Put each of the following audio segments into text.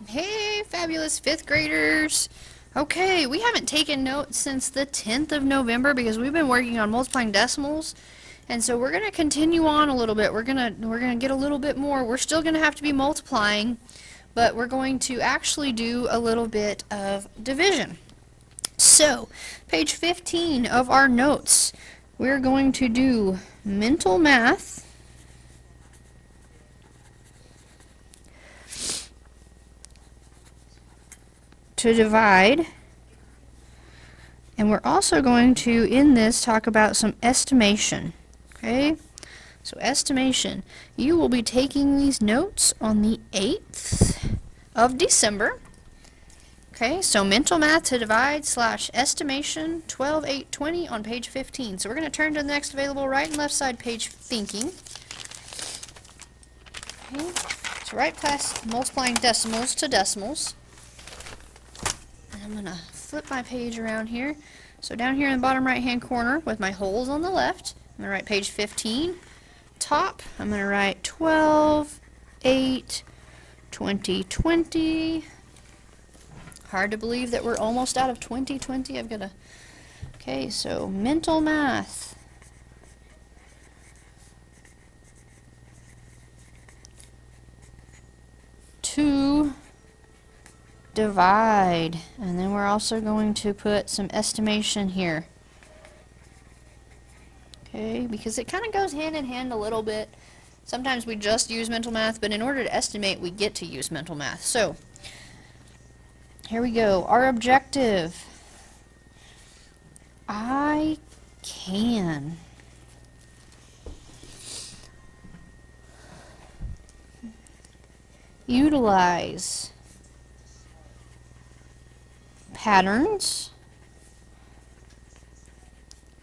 Hey, fabulous 5th graders. Okay, we haven't taken notes since the 10th of November because we've been working on multiplying decimals. And so we're going to continue on a little bit. We're going to get a little bit more. We're still going to have to be multiplying, but we're going to actually do a little bit of division. So, page 15 of our notes, we're going to do mental math to divide, and we're also going to, in this, talk about some estimation. Okay, so estimation. You will be taking these notes on the 8th of December. Okay, so mental math to divide / estimation 12/8/20 on page 15. So we're going to turn to the next available right and left side page, thinking. Okay, so right past multiplying decimals to decimals. I'm going to flip my page around here. So down here in the bottom right hand corner with my holes on the left, I'm going to write page 15. Top, I'm going to write 12/8/2020. Hard to believe that we're almost out of 2020. I've got to... Okay, so mental math. To divide, and then we're also going to put some estimation here. Okay, because it kind of goes hand in hand a little bit. Sometimes we just use mental math, but in order to estimate, we get to use mental math. So, here we go. Our objective. I can utilize patterns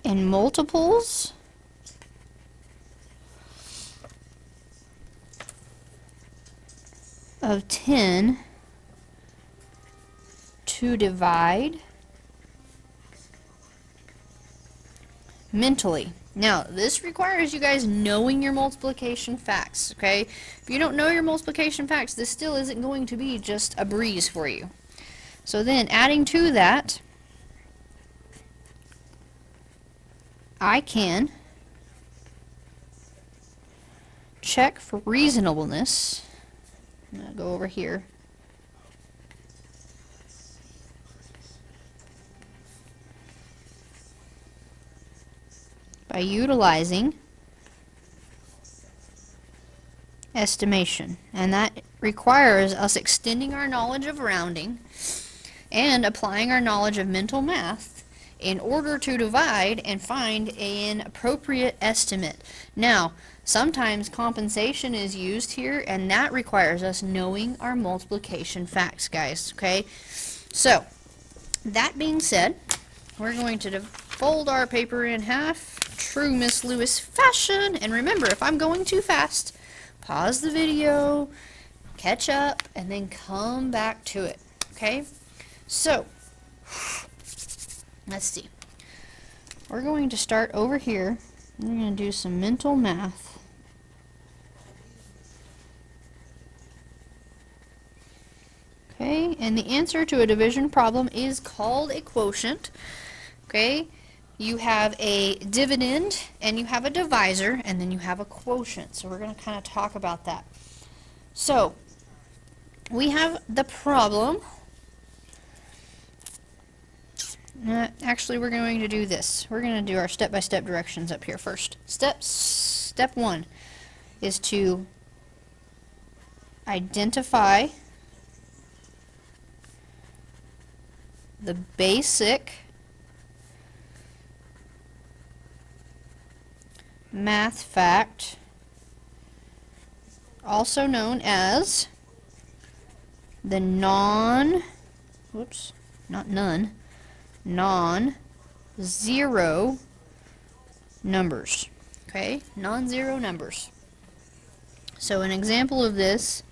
and multiples of 10 to divide mentally. Now, this requires you guys knowing your multiplication facts, okay? If you don't know your multiplication facts, this still isn't going to be just a breeze for you. So then, adding to that, I can check for reasonableness. I'm going to go over here. By utilizing estimation. And that requires us extending our knowledge of rounding and applying our knowledge of mental math in order to divide and find an appropriate estimate. Now, sometimes compensation is used here, and that requires us knowing our multiplication facts, guys, okay? So, that being said, we're going to fold our paper in half, true Miss Lewis fashion, and remember, if I'm going too fast, pause the video, catch up, and then come back to it, okay? So, let's see. We're going to start over here. We're going to do some mental math. Okay, and the answer to a division problem is called a quotient. Okay, you have a dividend, and you have a divisor, and then you have a quotient. So we're going to kind of talk about that. So, we have the problem. Actually, we're going to do this. We're going to do our step-by-step directions up here first. Step 1 is to identify the basic math fact, also known as the non-zero numbers. Okay, non-zero numbers. So an example of this,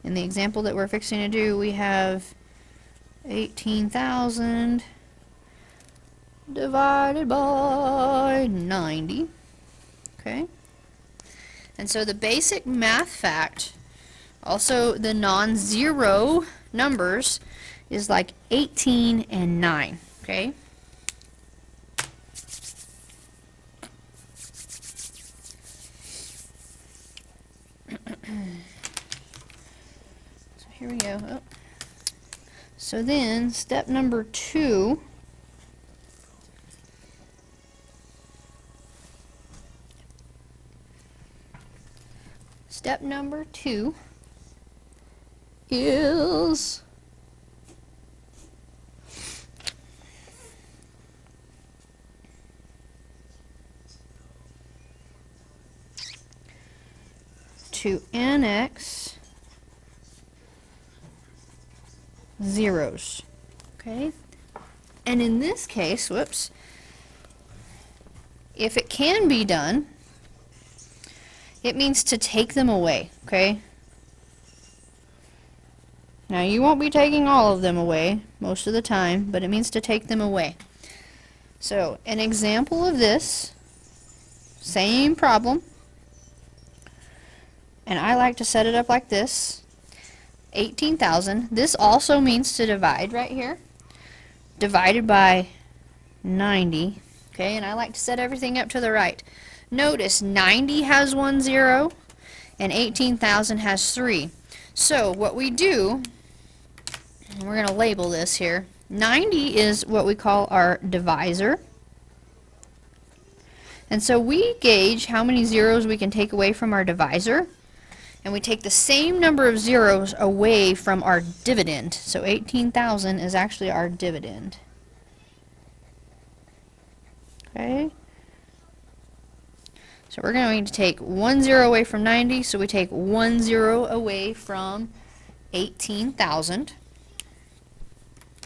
in the example that we're fixing to do, we have 18,000 divided by 90. Okay, and so the basic math fact, Also, the non-zero numbers is like 18 and 9, okay? So here we go. Oh. So then, step number 2, step number 2 is to annex zeros. Okay? And in this case, whoops, if it can be done, it means to take them away, okay? Now you won't be taking all of them away most of the time, but it means to take them away. So, an example of this, same problem, and I like to set it up like this. 18,000. This also means to divide right here. Divided by 90. Okay, and I like to set everything up to the right. Notice 90 has 1 0 and 18,000 has 3. So what we do, and we're going to label this here, 90 is what we call our divisor. And so we gauge how many zeros we can take away from our divisor, and we take the same number of zeros away from our dividend. So 18,000 is actually our dividend. Okay? So we're going to take 1 0 away from 90, so we take 1 0 away from 18,000.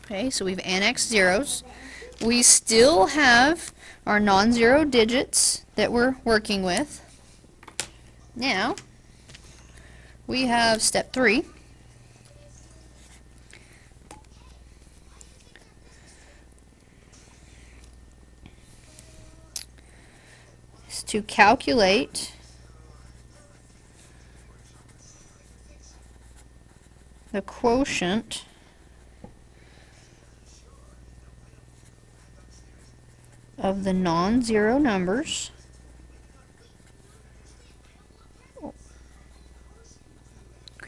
Okay, so we've annexed zeros. We still have our non-zero digits that we're working with. Now, we have step 3. Is to calculate the quotient of the non-zero numbers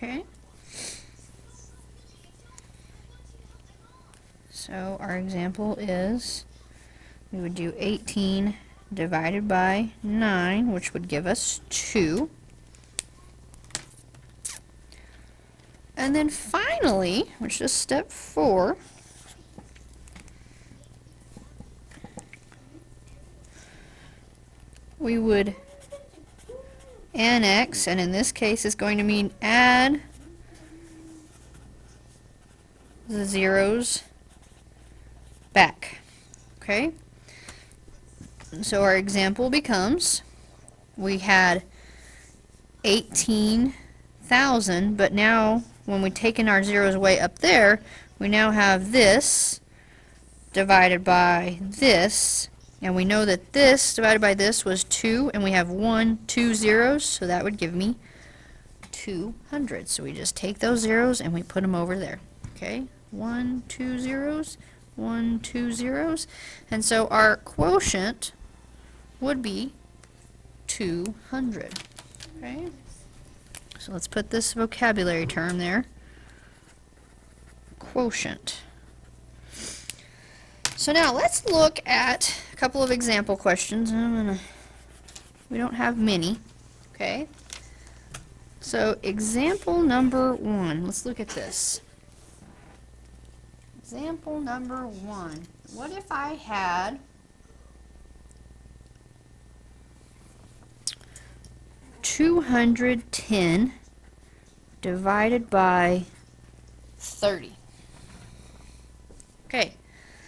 okay. So our example is we would do 18 divided by 9, which would give us 2. And then finally, which is step 4, we would annex, and in this case it's going to mean add the zeros back. Okay? So our example becomes, we had 18,000, but now when we've taken our zeros away up there, we now have this divided by this, and we know that this divided by this was 2, and we have 2 zeros, so that would give me 200. So we just take those zeros and we put them over there. Okay, 2 zeros, 2 zeros, and so our quotient would be 200. Okay, so let's put this vocabulary term there. Quotient. So now let's look at a couple of example questions. We don't have many. Okay. So example number 1. Let's look at this. Example number 1. What if I had 210 divided by 30? Okay.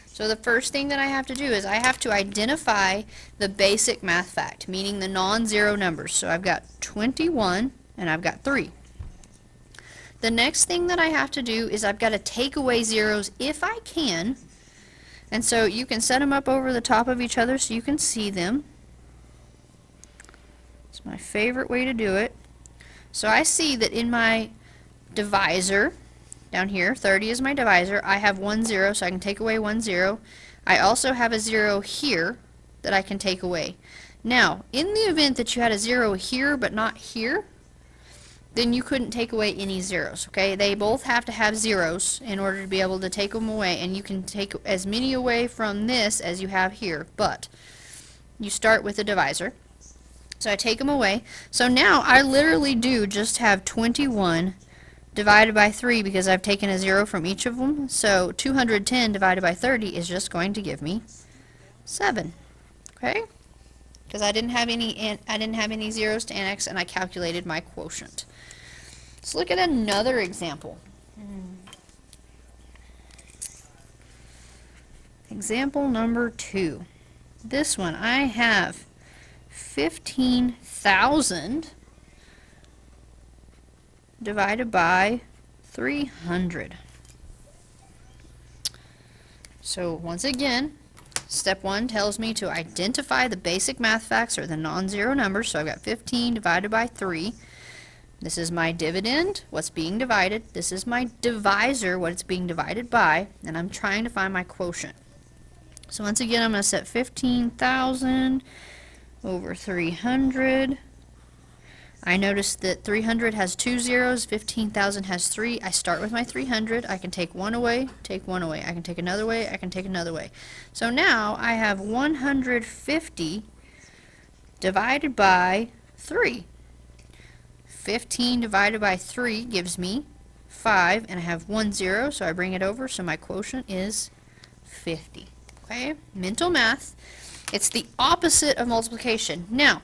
So the first thing that I have to do is I have to identify the basic math fact, meaning the non-zero numbers. So I've got 21 and I've got 3. The next thing that I have to do is I've got to take away zeros if I can. And so you can set them up over the top of each other so you can see them. It's my favorite way to do it. So I see that in my divisor down here. 30 is my divisor. I have 1 0, so I can take away 1 0. I also have a 0 here that I can take away. Now, in the event that you had a 0 here but not here, then you couldn't take away any zeros, okay? They both have to have zeros in order to be able to take them away, and you can take as many away from this as you have here, but you start with a divisor. So I take them away. So now I literally do just have 21 divided by 3 because I've taken a 0 from each of them. So 210 divided by 30 is just going to give me 7. Okay? Because I didn't have any zeros to annex, and I calculated my quotient. Let's look at another example. Example number 2. This one, I have 15,000 divided by 300. So once again, step 1 tells me to identify the basic math facts or the non-zero numbers. So I've got 15 divided by 3. This is my dividend, what's being divided. This is my divisor, what it's being divided by. And I'm trying to find my quotient. So once again, I'm going to set 15,000 over 300. I noticed that 300 has 2 zeros, 15,000 has 3. I start with my 300. I can take 1 away, take 1 away. I can take another way, I can take another way. So now I have 150 divided by 3. 15 divided by 3 gives me 5, and I have 1 0, so I bring it over, so my quotient is 50. Okay, mental math. It's the opposite of multiplication. Now,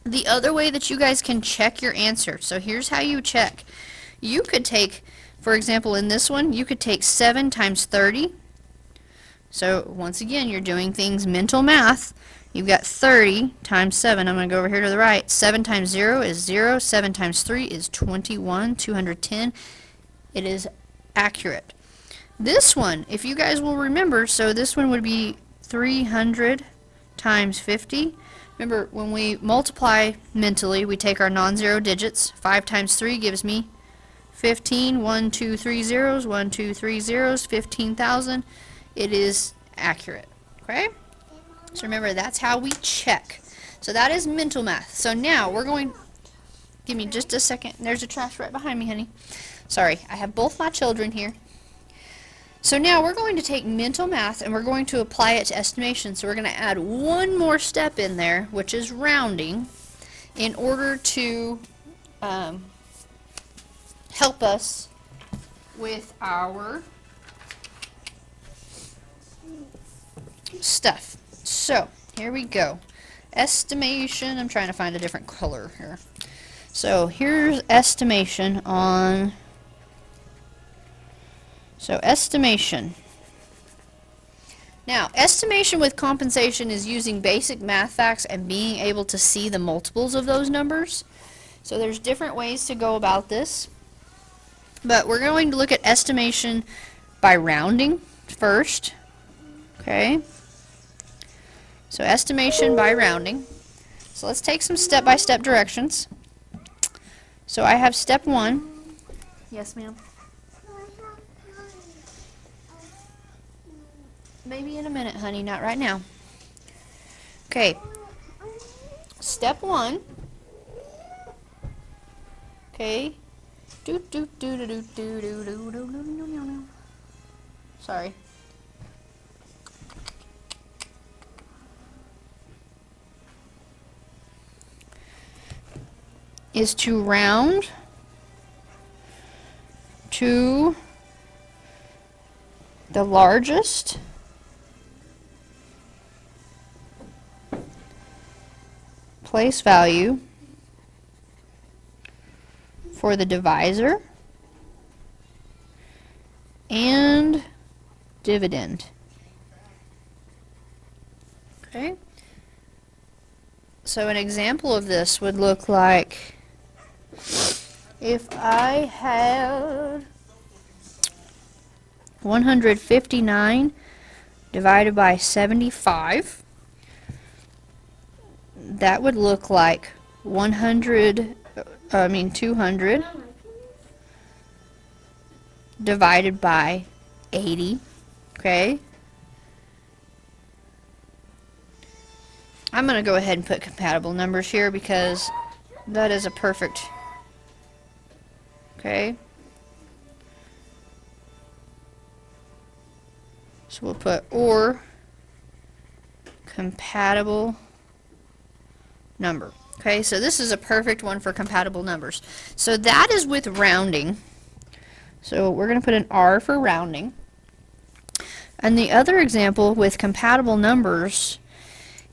the other way that you guys can check your answer, so here's how you check. You could take, for example, in this one, you could take 7 times 30. So once again, you're doing things mental math. You've got 30 times 7. I'm going to go over here to the right. 7 times 0 is 0. 7 times 3 is 21. 210. It is accurate. This one, if you guys will remember, so this one would be 300 times 50. Remember, when we multiply mentally, we take our non-zero digits. 5 times 3 gives me 15. 1, 2, 3 zeros. 1, 2, 3 zeros. 15,000. It is accurate. Okay? So remember, that's how we check. So that is mental math. So now we're going... Give me just a second. There's a trash right behind me, honey. Sorry, I have both my children here. So now we're going to take mental math and we're going to apply it to estimation. So we're going to add one more step in there, which is rounding, in order to help us with our stuff. So here we go. Estimation. I'm trying to find a different color here. So here's estimation on... So estimation. Now, estimation with compensation is using basic math facts and being able to see the multiples of those numbers. So there's different ways to go about this. But we're going to look at estimation by rounding first. Okay. So estimation by rounding. So let's take some step-by-step directions. So I have step 1. Yes, ma'am. Maybe in a minute, honey, not right now. Okay. Step 1. Okay. Sorry. Is to round to the largest place value for the divisor and dividend. Okay. So an example of this would look like if I had 159 divided by 75, that would look like 200 divided by 80, okay? I'm going to go ahead and put compatible numbers here because that is a perfect, okay? So we'll put or compatible number. Okay, so this is a perfect one for compatible numbers. So that is with rounding. So we're going to put an R for rounding. And the other example with compatible numbers,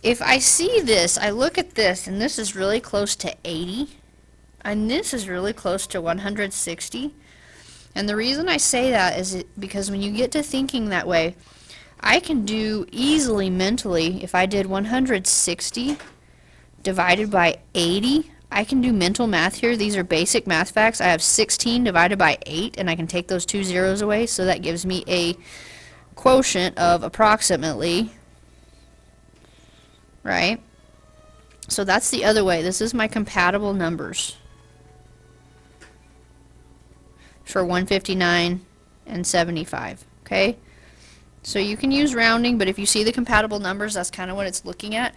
if I see this, I look at this, and this is really close to 80, and this is really close to 160. And the reason I say that is because when you get to thinking that way, I can do easily mentally, if I did 160 divided by 80, I can do mental math here. These are basic math facts. I have 16 divided by 8, and I can take those 2 zeros away, so that gives me a quotient of approximately, right? So that's the other way. This is my compatible numbers for 159 and 75, okay? So you can use rounding, but if you see the compatible numbers, that's kind of what it's looking at.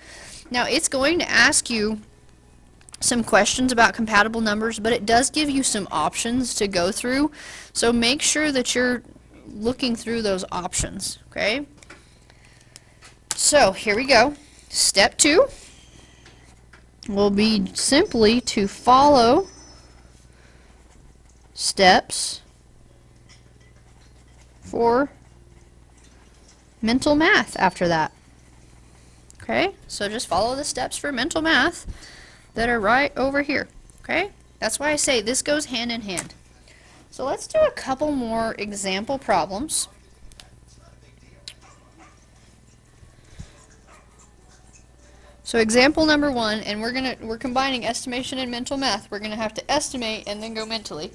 Now, it's going to ask you some questions about compatible numbers, but it does give you some options to go through, so make sure that you're looking through those options, okay? So here we go. Step 2 will be simply to follow steps for mental math after that. Okay, so just follow the steps for mental math that are right over here. Okay, that's why I say this goes hand in hand. So let's do a couple more example problems. So example number 1, and we're combining estimation and mental math. We're gonna have to estimate and then go mentally.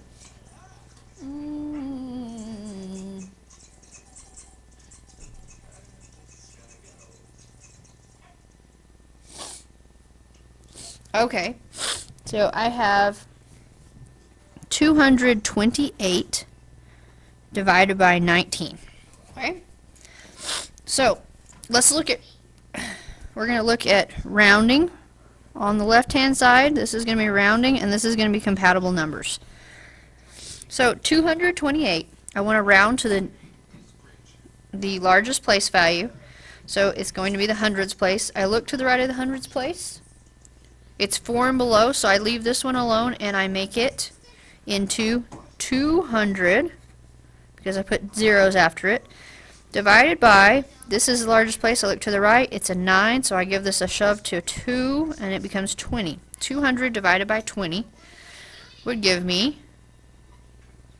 Okay, so I have 228 divided by 19. Okay, so let's look at, we're going to look at rounding on the left hand side. This is going to be rounding, and this is going to be compatible numbers. So 228, I want to round to the largest place value, so it's going to be the hundreds place. I look to the right of the hundreds place. It's 4 and below, so I leave this one alone and I make it into 200 because I put zeros after it, divided by, this is the largest place, I look to the right, it's a 9, so I give this a shove to 2 and it becomes 20. 200 divided by 20 would give me,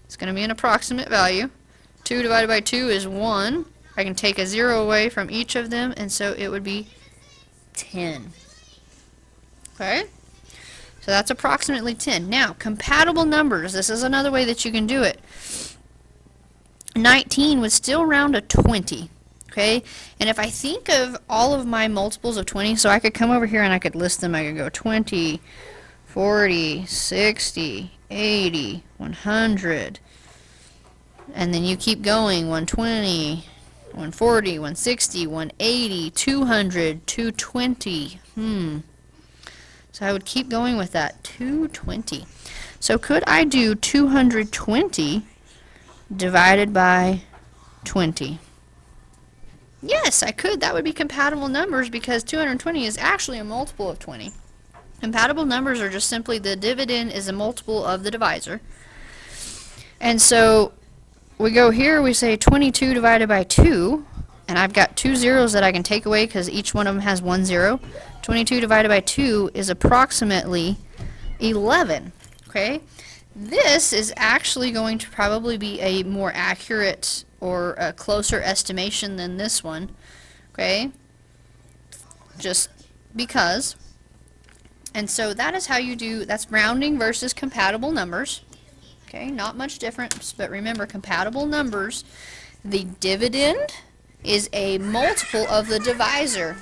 it's going to be an approximate value, 2 divided by 2 is 1. I can take a 0 away from each of them, and so it would be 10. Okay, so that's approximately 10. Now, compatible numbers, this is another way that you can do it. 19 would still round to 20, okay? And if I think of all of my multiples of 20, so I could come over here and I could list them. I could go 20, 40, 60, 80, 100, and then you keep going, 120, 140, 160, 180, 200, 220, So I would keep going with that, 220. So could I do 220 divided by 20? Yes, I could. That would be compatible numbers because 220 is actually a multiple of 20. Compatible numbers are just simply the dividend is a multiple of the divisor. And so we go here, we say 22 divided by 2, and I've got 2 zeros that I can take away because each one of them has 1 0. 22 divided by 2 is approximately 11. Okay, this is actually going to probably be a more accurate or a closer estimation than this one. Okay, just because. And so that is how you do, that's rounding versus compatible numbers. Okay, not much difference, but remember, compatible numbers, the dividend is a multiple of the divisor.